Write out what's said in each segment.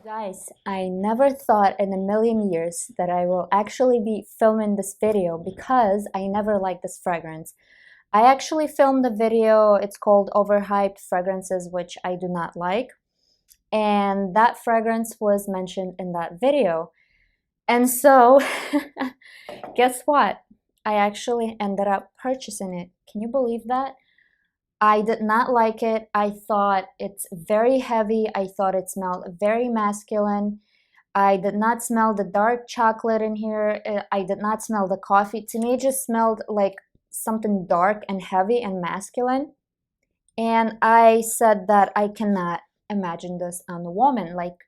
Guys, I never thought in a million years that I will actually be filming this video because I never liked this fragrance. I actually filmed a video, it's called Overhyped Fragrances, which I do not like. And that fragrance was mentioned in that video. And so, guess what? I actually ended up purchasing it. Can you believe that? I did not like it. I thought it's very heavy. I thought it smelled very masculine. I did not smell the dark chocolate in here. I did not smell the coffee. To me, it just smelled like something dark and heavy and masculine. And I said that I cannot imagine this on a woman. Like,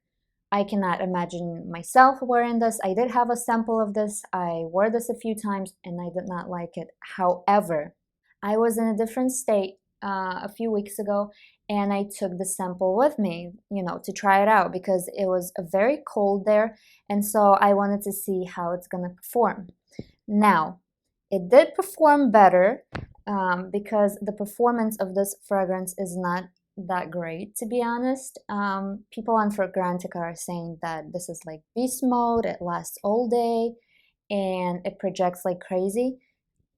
I cannot imagine myself wearing this. I did have a sample of this. I wore this a few times and I did not like it. However, I was in a different state a few weeks ago and I took the sample with me, to try it out because it was very cold there, and so I wanted to see how it's gonna perform. Now, it did perform better because the performance of this fragrance is not that great, to be honest. People on Fragrantica are saying that this is like beast mode, it lasts all day, and it projects like crazy.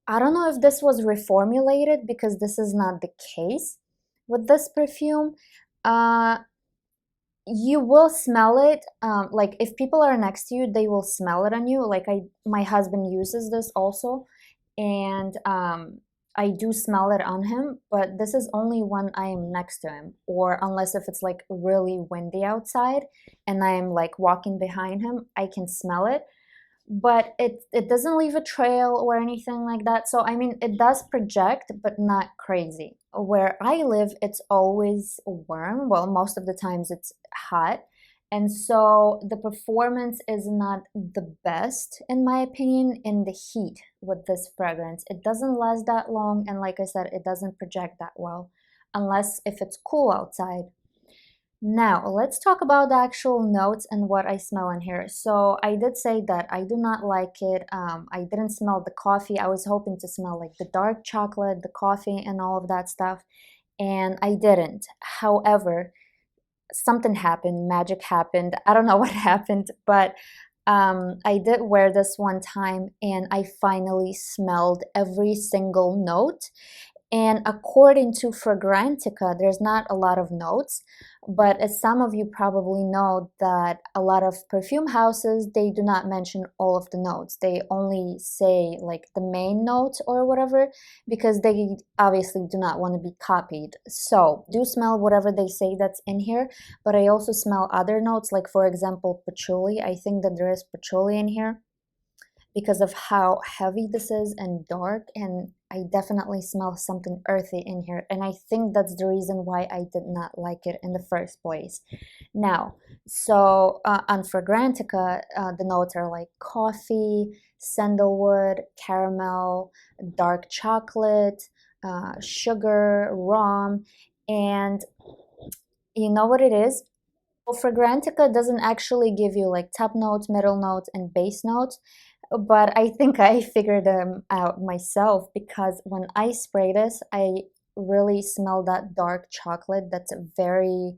I don't know if this was reformulated because this is not the case with this perfume. You will smell it. Like if people are next to you, they will smell it on you. Like my husband uses this also, and I do smell it on him, but this is only when I am next to him, or unless if it's like really windy outside and I am like walking behind him, I can smell it, but it doesn't leave a trail or anything like that. So I mean, it does project, but not crazy. Where I live, it's always warm. Well, most of the times it's hot. And so the performance is not the best, in my opinion, in the heat with this fragrance. It doesn't last that long, and like I said, it doesn't project that well, unless if it's cool outside. Now, let's talk about the actual notes and what I smell in here. So I did say that I do not like it. I didn't smell the coffee. I was hoping to smell like the dark chocolate, the coffee, and all of that stuff, and I didn't. However, something happened, magic happened. I don't know what happened, but I did wear this one time and I finally smelled every single note. And according to Fragrantica, there's not a lot of notes, but as some of you probably know, that a lot of perfume houses, they do not mention all of the notes. They only say like the main note or whatever, because they obviously do not want to be copied. So do smell whatever they say that's in here, but I also smell other notes, like for example, patchouli. I think that there is patchouli in here because of how heavy this is and dark, and I definitely smell something earthy in here, and I think that's the reason why I did not like it in the first place. Now, so on Fragrantica, the notes are like coffee, sandalwood, caramel, dark chocolate, sugar, rum, and you know what it is? Well, Fragrantica doesn't actually give you like top notes, middle notes, and base notes, but I think I figured them out myself because when I spray this, I really smell that dark chocolate that's very,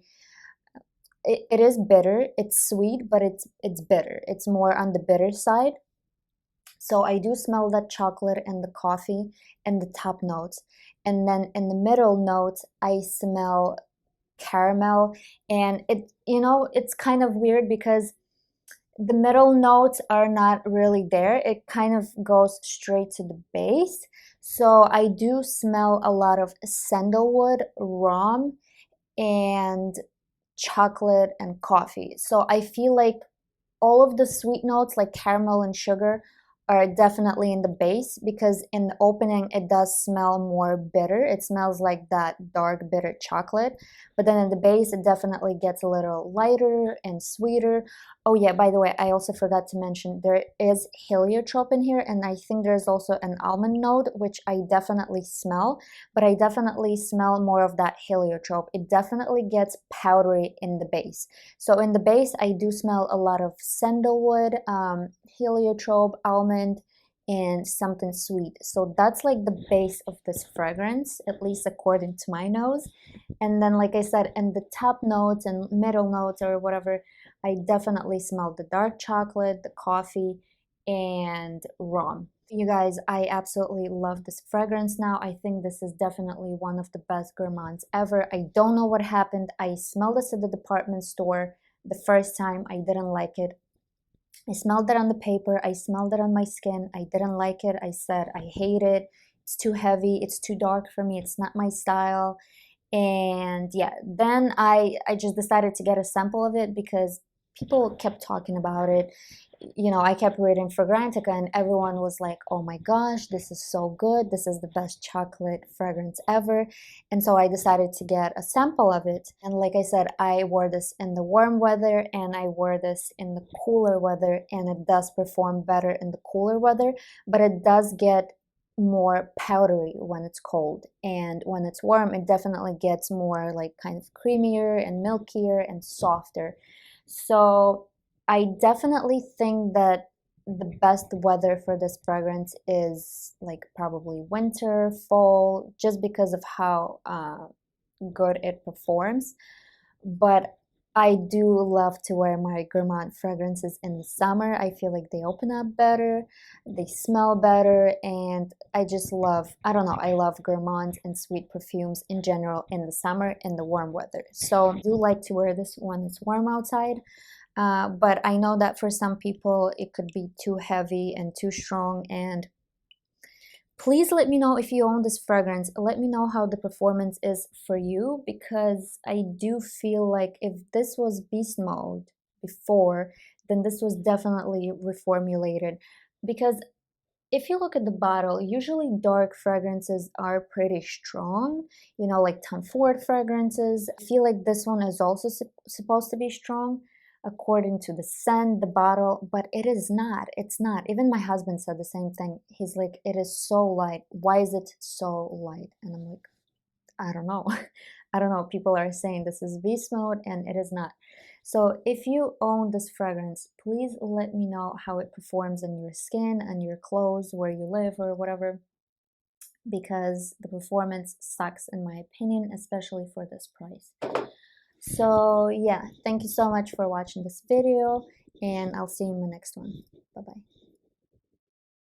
it is bitter. It's sweet, but it's bitter. It's more on the bitter side. So I do smell that chocolate and the coffee and the top notes. And then in the middle notes, I smell caramel, and it's kind of weird because the middle notes are not really there. It kind of goes straight to the base. So I do smell a lot of sandalwood, rum, and chocolate and coffee. So I feel like all of the sweet notes like caramel and sugar are definitely in the base, because in the opening it does smell more bitter. It smells like that dark bitter chocolate, but then in the base it definitely gets a little lighter and sweeter. Oh yeah, by the way, I also forgot to mention there is heliotrope in here, and I think there's also an almond note, which I definitely smell, but I definitely smell more of that heliotrope. It definitely gets powdery in the base. So in the base I do smell a lot of sandalwood, heliotrope, almond, and something sweet. So that's like the base of this fragrance, at least according to my nose. And then, like I said, in the top notes and middle notes or whatever, I definitely smelled the dark chocolate, the coffee, and rum. You guys, I absolutely love this fragrance now. I think this is definitely one of the best Gourmands ever. I don't know what happened. I smelled this at the department store the first time. I didn't like it. I smelled it on the paper. I smelled it on my skin. I didn't like it. I said, I hate it. It's too heavy. It's too dark for me. It's not my style. And yeah, then I just decided to get a sample of it because people kept talking about it. You know, I kept reading Fragrantica and everyone was like, oh my gosh, this is so good. This is the best chocolate fragrance ever. And so I decided to get a sample of it. And like I said, I wore this in the warm weather and I wore this in the cooler weather, and it does perform better in the cooler weather, but it does get more powdery when it's cold, and when it's warm it definitely gets more like kind of creamier and milkier and softer. So I definitely think that the best weather for this fragrance is like probably winter, fall, just because of how good it performs. But I do love to wear my Gourmand fragrances in the summer. I feel like they open up better, they smell better, and I just love, I don't know, I love Gourmand and sweet perfumes in general in the summer in the warm weather. So I do like to wear this when it's warm outside. But I know that for some people it could be too heavy and too strong, and please let me know if you own this fragrance. Let me know how the performance is for you, because I do feel like if this was beast mode before, then this was definitely reformulated. Because if you look at the bottle, usually dark fragrances are pretty strong, you know, like Tom Ford fragrances. I feel like this one is also supposed to be strong according to the scent, the bottle, but it is not. It's not. Even my husband said the same thing. He's like, it is so light. Why is it so light? And I'm like, I don't know. I don't know. People are saying this is beast mode and it is not. So if you own this fragrance, please let me know how it performs on your skin and your clothes, where you live or whatever, because the performance sucks in my opinion, especially for this price. So yeah, thank you so much for watching this video, and I'll see you in the next one. Bye bye.